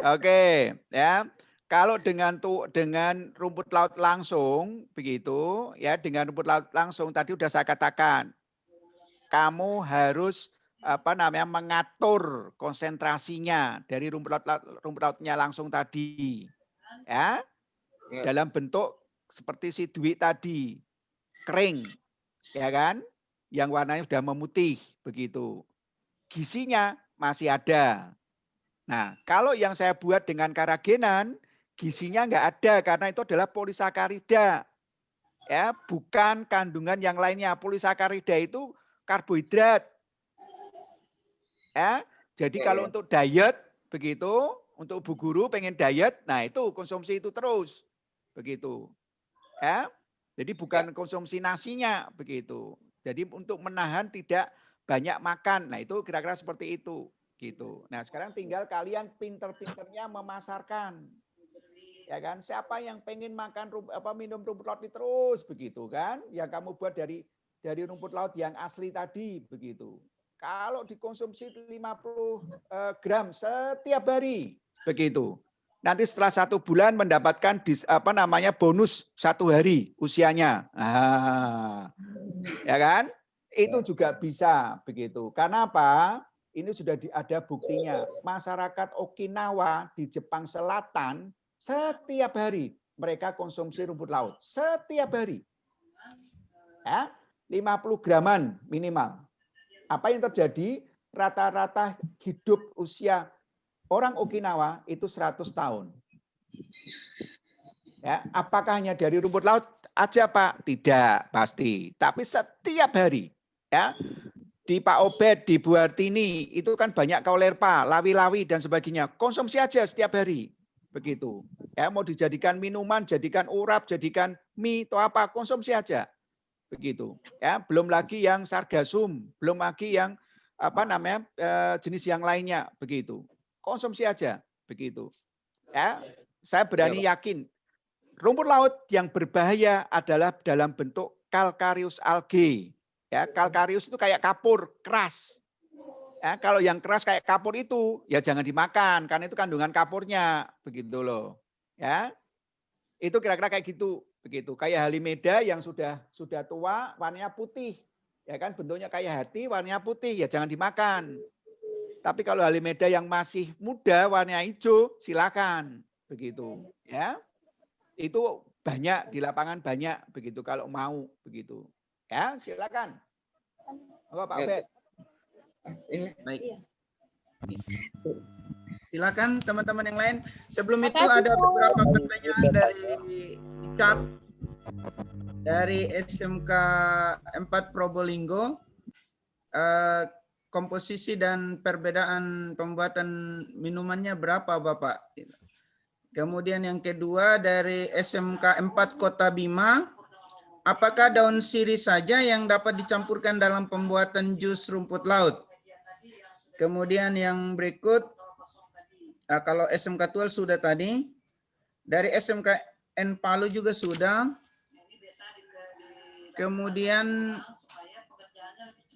Oke, ya. Kalau dengan rumput laut langsung begitu, ya dengan rumput laut langsung tadi udah saya katakan, kamu harus mengatur konsentrasinya dari rumput lautnya langsung tadi, ya dalam bentuk seperti si duit tadi, kering, ya kan, yang warnanya sudah memutih begitu, gizinya masih ada. Nah, kalau yang saya buat dengan karagenan, gizinya nggak ada karena itu adalah polisakarida. Ya, bukan kandungan yang lainnya. Polisakarida itu karbohidrat. Ya, jadi kalau untuk diet begitu, untuk Bu Guru pengen diet, nah itu konsumsi itu terus. Begitu. Ya. Jadi bukan konsumsi nasinya begitu. Jadi untuk menahan tidak banyak makan. Nah, itu kira-kira seperti itu. Gitu. Nah, sekarang tinggal kalian pinter-pinternya memasarkan. Ya kan? Siapa yang pengen makan minum rumput laut terus begitu kan? Yang kamu buat dari rumput laut yang asli tadi begitu. Kalau dikonsumsi 50 gram setiap hari begitu. Nanti setelah 1 bulan mendapatkan bonus 1 hari usianya. Nah, ya kan? Itu juga bisa begitu. Karena apa? Ini sudah ada buktinya. Masyarakat Okinawa di Jepang Selatan setiap hari mereka konsumsi rumput laut. Setiap hari. Ya, 50 graman minimal. Apa yang terjadi? Rata-rata hidup usia orang Okinawa itu 100 tahun. Ya, apakah hanya dari rumput laut aja Pak? Tidak, pasti. Tapi setiap hari. Ya, di Pak Obed, di Bu Hartini, itu kan banyak kaulerpa, lawi-lawi dan sebagainya. Konsumsi aja setiap hari. Begitu. Ya, mau dijadikan minuman, jadikan urap, jadikan mie atau apa, konsumsi aja. Begitu. Ya, belum lagi yang sargasum, belum lagi yang jenis yang lainnya, begitu. Konsumsi aja, begitu. Ya, saya berani yakin rumput laut yang berbahaya adalah dalam bentuk calcareous algae. Ya, calcareous itu kayak kapur, keras. Ya, kalau yang keras kayak kapur itu ya jangan dimakan karena itu kandungan kapurnya, begitu loh. Ya. Itu kira-kira kayak gitu, begitu. Kayak halimeda yang sudah tua, warnanya putih, ya kan? Bentuknya kayak hati, warnanya putih, ya jangan dimakan. Tapi kalau halimeda yang masih muda, warnanya hijau, silakan, begitu, ya. Itu banyak di lapangan banyak, begitu. Kalau mau, begitu, ya silakan. Pak Ubed. Baik. Silakan teman-teman yang lain. Sebelum itu ada beberapa pertanyaan dari chat dari SMK 4 Probolinggo. Komposisi dan perbedaan pembuatan minumannya berapa, Bapak? Kemudian yang kedua dari SMK 4 Kota Bima, apakah daun sirih saja yang dapat dicampurkan dalam pembuatan jus rumput laut? Kemudian yang berikut, kalau SMK Tual sudah tadi, dari SMKN Palu juga sudah. Kemudian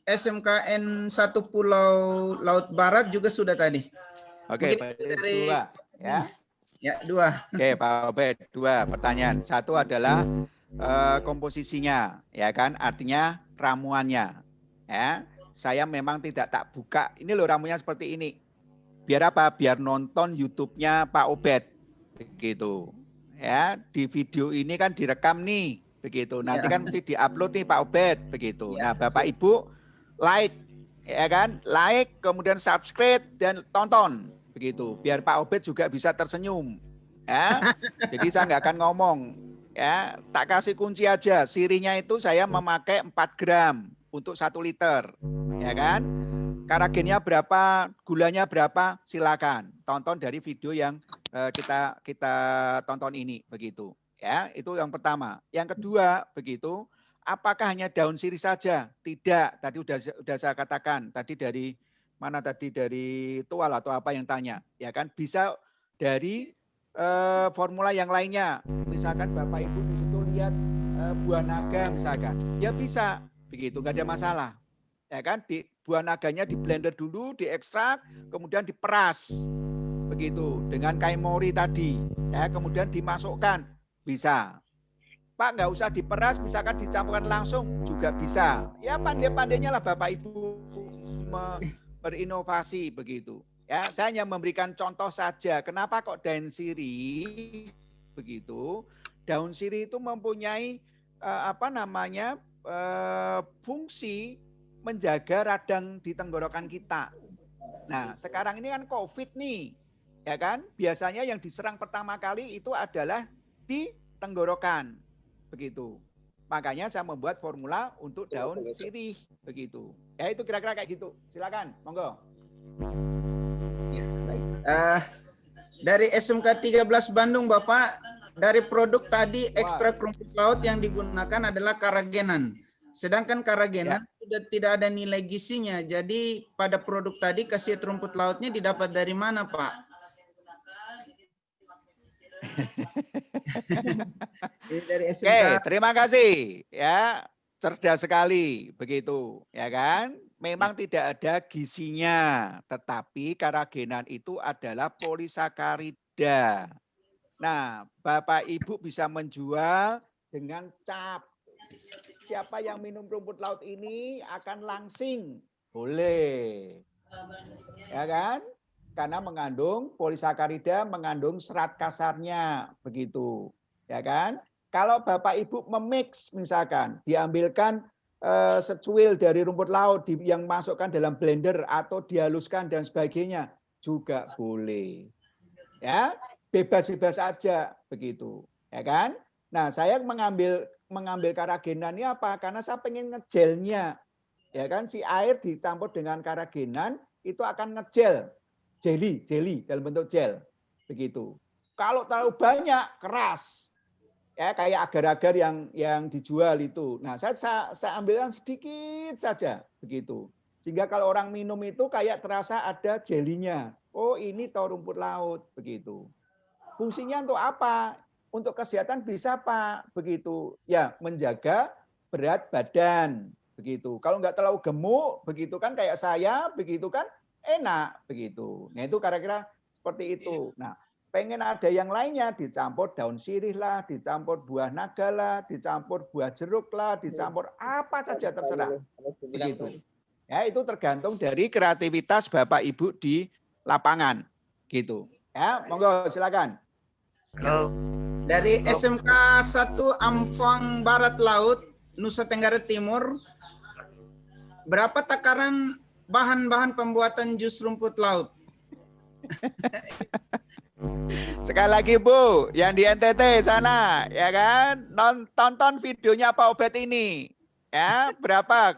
SMKN 1 Pulau Laut Barat juga sudah tadi. Oke, dari 2 ya. Ya, 2. Oke, Pak Ubed, 2 pertanyaan. Satu adalah komposisinya, ya kan? Artinya ramuannya. Ya. Saya memang tidak tak buka. Ini loh ramuannya seperti ini. Biar apa? Biar nonton YouTube-nya Pak Ubed. Begitu. Ya, di video ini kan direkam nih, begitu. Nanti kan mesti diupload nih Pak Ubed, begitu. Nah, Bapak Ibu like, ya kan? Like, kemudian subscribe dan tonton, begitu. Biar Pak Ubed juga bisa tersenyum. Ya. Jadi saya nggak akan ngomong. Ya, tak kasih kunci aja. Sirihnya itu saya memakai 4 gram untuk 1 liter. Ya kan? Karagennya berapa, gulanya berapa, silakan. Tonton dari video yang kita tonton ini, begitu. Ya, itu yang pertama. Yang kedua, begitu. Apakah hanya daun sirih saja? Tidak. Tadi udah saya katakan. Tadi dari mana tadi, dari Tual atau apa yang tanya, ya kan? Bisa dari formula yang lainnya. Misalkan Bapak Ibu di situ lihat buah naga misalkan, ya bisa, begitu, nggak ada masalah, ya kan? Di buah naganya di blender dulu, diekstrak, kemudian diperas, begitu, dengan kaimori tadi, ya, kemudian dimasukkan, bisa. Pak, nggak usah diperas, misalkan dicampurkan langsung juga bisa. Ya pandai-pandainya lah Bapak Ibu berinovasi, begitu. Ya, saya hanya memberikan contoh saja. Kenapa kok daun sirih, begitu? Daun sirih itu mempunyai fungsi menjaga radang di tenggorokan kita. Nah, sekarang ini kan COVID nih, ya kan? Biasanya yang diserang pertama kali itu adalah di tenggorokan, begitu. Makanya saya membuat formula untuk daun sirih, begitu. Ya itu kira-kira kayak gitu. Silakan, monggo. Ya, baik. Dari SMK 13 Bandung, Bapak, dari produk tadi ekstrak rumput laut yang digunakan adalah karagenan. Sedangkan karagenan sudah tidak ada nilai gizinya. Jadi pada produk tadi khasiat rumput lautnya didapat dari mana, Pak? Dari SMK. Oke, terima kasih. Ya, cerdas sekali, begitu, ya kan? Memang tidak ada gizinya, tetapi karagenan itu adalah polisakarida. Nah, Bapak Ibu bisa menjual dengan cap. Siapa yang minum rumput laut ini akan langsing. Boleh. Ya kan? Karena mengandung polisakarida, mengandung serat kasarnya, begitu. Ya kan? Kalau Bapak Ibu memix misalkan, diambilkan secuil dari rumput laut yang masukkan dalam blender atau dihaluskan dan sebagainya juga boleh. Ya, bebas-bebas aja, begitu. Ya kan? Nah, saya mengambil karagenan ini apa? Karena saya pengen ngejelnya. Ya kan, si air dicampur dengan karagenan itu akan ngejel. Jelly dalam bentuk gel. Begitu. Kalau terlalu banyak, keras. Ya, kayak agar-agar yang dijual itu. Nah, saya ambilkan sedikit saja, begitu. Sehingga kalau orang minum itu kayak terasa ada jelinya. Oh, ini tahu rumput laut, begitu. Fungsinya untuk apa? Untuk kesehatan bisa, Pak, begitu. Ya, menjaga berat badan, begitu. Kalau nggak terlalu gemuk, begitu kan kayak saya, begitu kan enak, begitu. Nah, itu kira-kira seperti itu. Nah, pengen ada yang lainnya, dicampur daun sirih lah, dicampur buah naga lah, dicampur buah jeruk lah, dicampur apa saja terserah. Begitu. Ya, itu tergantung dari kreativitas Bapak Ibu di lapangan. Gitu. Ya, monggo silakan. Dari SMK 1 Ampang Barat Laut, Nusa Tenggara Timur, berapa takaran bahan-bahan pembuatan jus rumput laut? Sekali lagi Bu, yang di NTT sana, ya kan, tonton videonya Pak Obed ini, ya berapa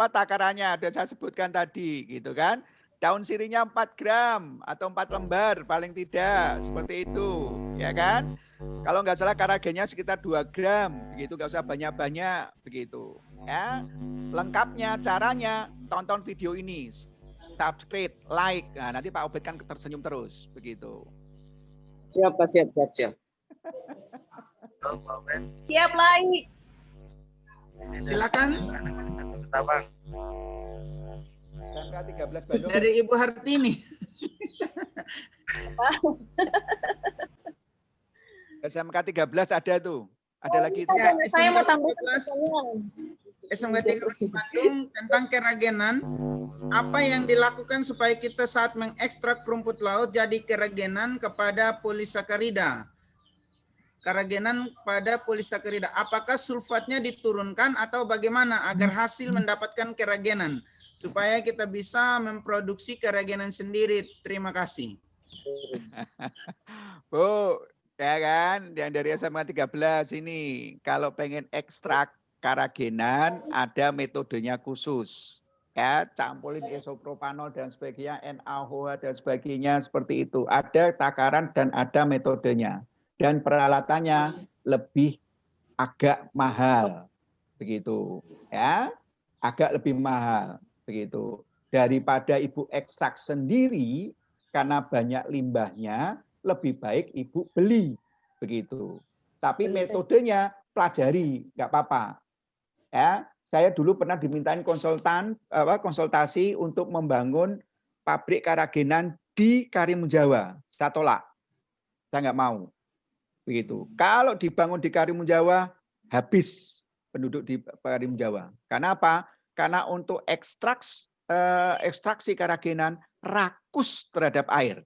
takarannya? Ada saya sebutkan tadi, gitu kan? Daun sirihnya 4 gram atau 4 lembar paling tidak, seperti itu, ya kan? Kalau nggak salah karagennya sekitar 2 gram, begitu, nggak usah banyak-banyak, begitu, ya. Lengkapnya caranya tonton video ini, subscribe, like, nah nanti Pak Obed kan tersenyum terus, begitu. Siap, Pak, siap. Siap, Lai. Silakan. SMK 13 Bandung. Dari Ibu Hartini. SMK 13 ada tuh. Ada lagi itu. Ya, saya mau tambah SMK 13 Bandung tentang keragenan. Apa yang dilakukan supaya kita saat mengekstrak rumput laut jadi keragenan kepada polisakarida? Keragenan pada polisakarida. Apakah sulfatnya diturunkan atau bagaimana agar hasil mendapatkan keragenan? Supaya kita bisa memproduksi keragenan sendiri. Terima kasih. Bu, ya kan, yang dari SMK 13 ini, kalau pengen ekstrak keragenan, ada metodenya khusus. Ya, campurin isopropanol dan sebagainya, NaOH dan sebagainya, seperti itu. Ada takaran dan ada metodenya. Dan peralatannya lebih agak mahal. Begitu. Ya, agak lebih mahal. Begitu. Daripada Ibu ekstrak sendiri, karena banyak limbahnya, lebih baik Ibu beli. Begitu. Tapi metodenya pelajari, nggak apa-apa. Ya, saya dulu pernah dimintain konsultasi untuk membangun pabrik keragenan di Karimun Jawa. Saya tolak. Saya nggak mau. Begitu. Kalau dibangun di Karimun Jawa, habis penduduk di Karimun Jawa. Karena apa? Karena untuk ekstraksi keragenan rakus terhadap air.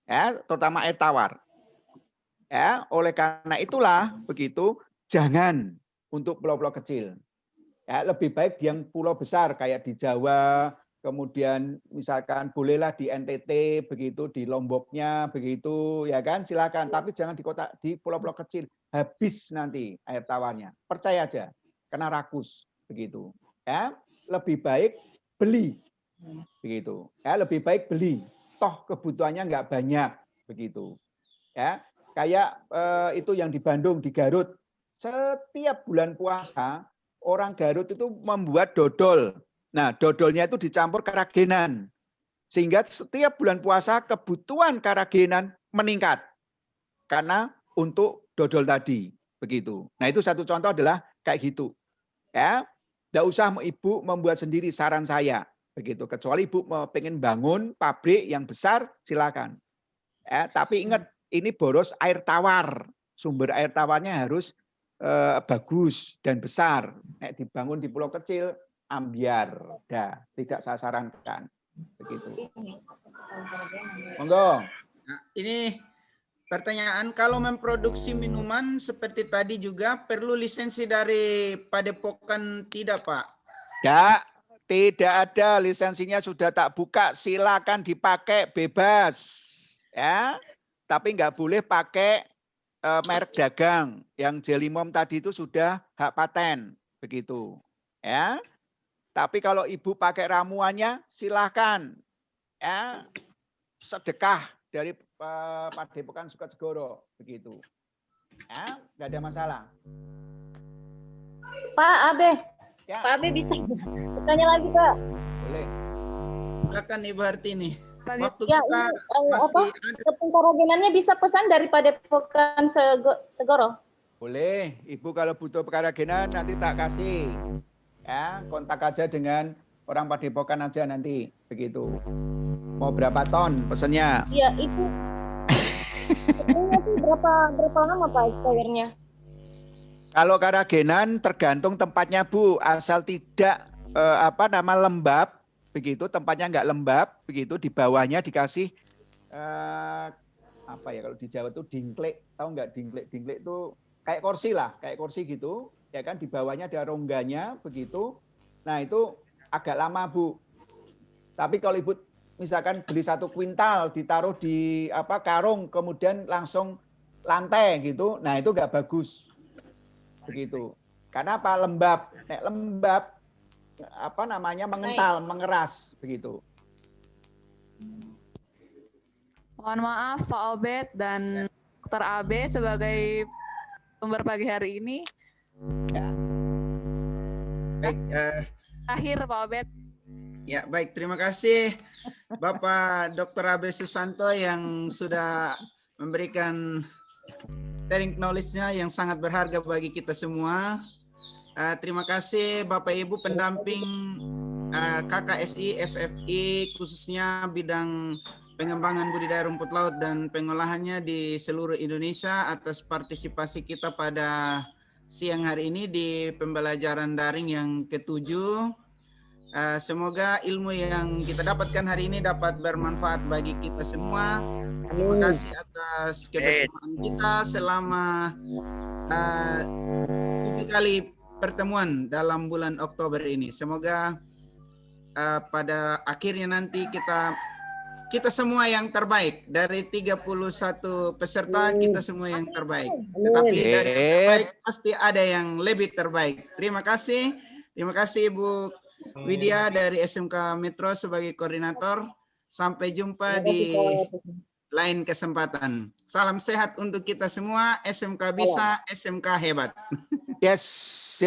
Ya, terutama air tawar. Ya, oleh karena itulah begitu, jangan untuk pulau-pulau kecil. Ya, lebih baik yang pulau besar kayak di Jawa, kemudian misalkan bolehlah di NTT begitu, di Lomboknya begitu, ya kan, silakan. Tapi jangan di pulau-pulau kecil, habis nanti air tawarnya. Percaya aja, karena rakus begitu. Ya, lebih baik beli begitu. Ya, lebih baik beli. Toh kebutuhannya nggak banyak begitu. Ya, kayak itu yang di Bandung, di Garut, setiap bulan puasa orang Garut itu membuat dodol. Nah, dodolnya itu dicampur keragenan. Sehingga setiap bulan puasa kebutuhan keragenan meningkat. Karena untuk dodol tadi. Begitu. Nah, itu satu contoh adalah kayak gitu. Ya, tidak usah Ibu membuat sendiri, saran saya. Begitu. Kecuali Ibu pengen bangun pabrik yang besar, silakan. Ya, tapi ingat, ini boros air tawar. Sumber air tawarnya harus bagus dan besar. Dibangun di pulau kecil, ambiar, tidak saya sarankan. Begitu. Monggo. Nah, ini pertanyaan, kalau memproduksi minuman seperti tadi juga perlu lisensi dari Padepokan tidak, Pak? Ya, tidak ada, lisensinya sudah tak buka, silakan dipakai bebas. Ya, tapi nggak boleh pakai merek dagang. Yang Jelimom tadi itu sudah hak paten, begitu. Ya. Tapi kalau Ibu pakai ramuannya, silahkan. Ya, sedekah dari Padepokan Sukasegoro, begitu. Ya, nggak ada masalah. Pak Abe, ya. Pak Abe bisa bertanya lagi, Pak? Boleh. Silakan Ibu Hartini. Waktu ya, kita masih tepung keragenannya bisa pesan dari Padepokan Segoro? Boleh, Ibu kalau butuh keragenan nanti tak kasih. Ya, kontak aja dengan orang Padepokan aja nanti, begitu. Mau berapa ton pesannya? Iya, itu. Ini tuh berapa lama Pak expire-nya? Kalau karagenan tergantung tempatnya Bu, asal tidak lembab, begitu tempatnya nggak lembab, begitu di bawahnya dikasih apa ya kalau di Jawa tuh dingklek, tahu nggak dingklek? Dingklek itu kayak kursi lah, kayak kursi gitu, ya kan di bawahnya ada rongganya, begitu. Nah itu agak lama Bu. Tapi kalau Ibu misalkan beli 1 kuintal ditaruh di karung, kemudian langsung lantai gitu, nah itu nggak bagus. Begitu. Karena apa? Lembab. Lembab mengental, mengeras begitu. Mohon maaf Pak Obed dan Dr. Abe sebagai sumber pagi hari ini. Ya. Baik, Akhir Pak Obed. ya baik, terima kasih Bapak Dr. Abe Susanto yang sudah memberikan sharing knowledge-nya yang sangat berharga bagi kita semua. Terima kasih Bapak Ibu pendamping KKSI, FFI, khususnya bidang pengembangan budidaya rumput laut dan pengolahannya di seluruh Indonesia atas partisipasi kita pada siang hari ini di pembelajaran daring yang ke-7. Semoga ilmu yang kita dapatkan hari ini dapat bermanfaat bagi kita semua. Terima kasih atas kebersamaan kita selama 7 kali pertemuan dalam bulan Oktober ini. Semoga pada akhirnya nanti kita semua yang terbaik. Dari 31 peserta kita semua yang terbaik. Tetapi dari yang terbaik pasti ada yang lebih terbaik. Terima kasih. Terima kasih Ibu Widya dari SMK Metro sebagai koordinator. Sampai jumpa di lain kesempatan. Salam sehat untuk kita semua. SMK bisa, SMK hebat. Yes.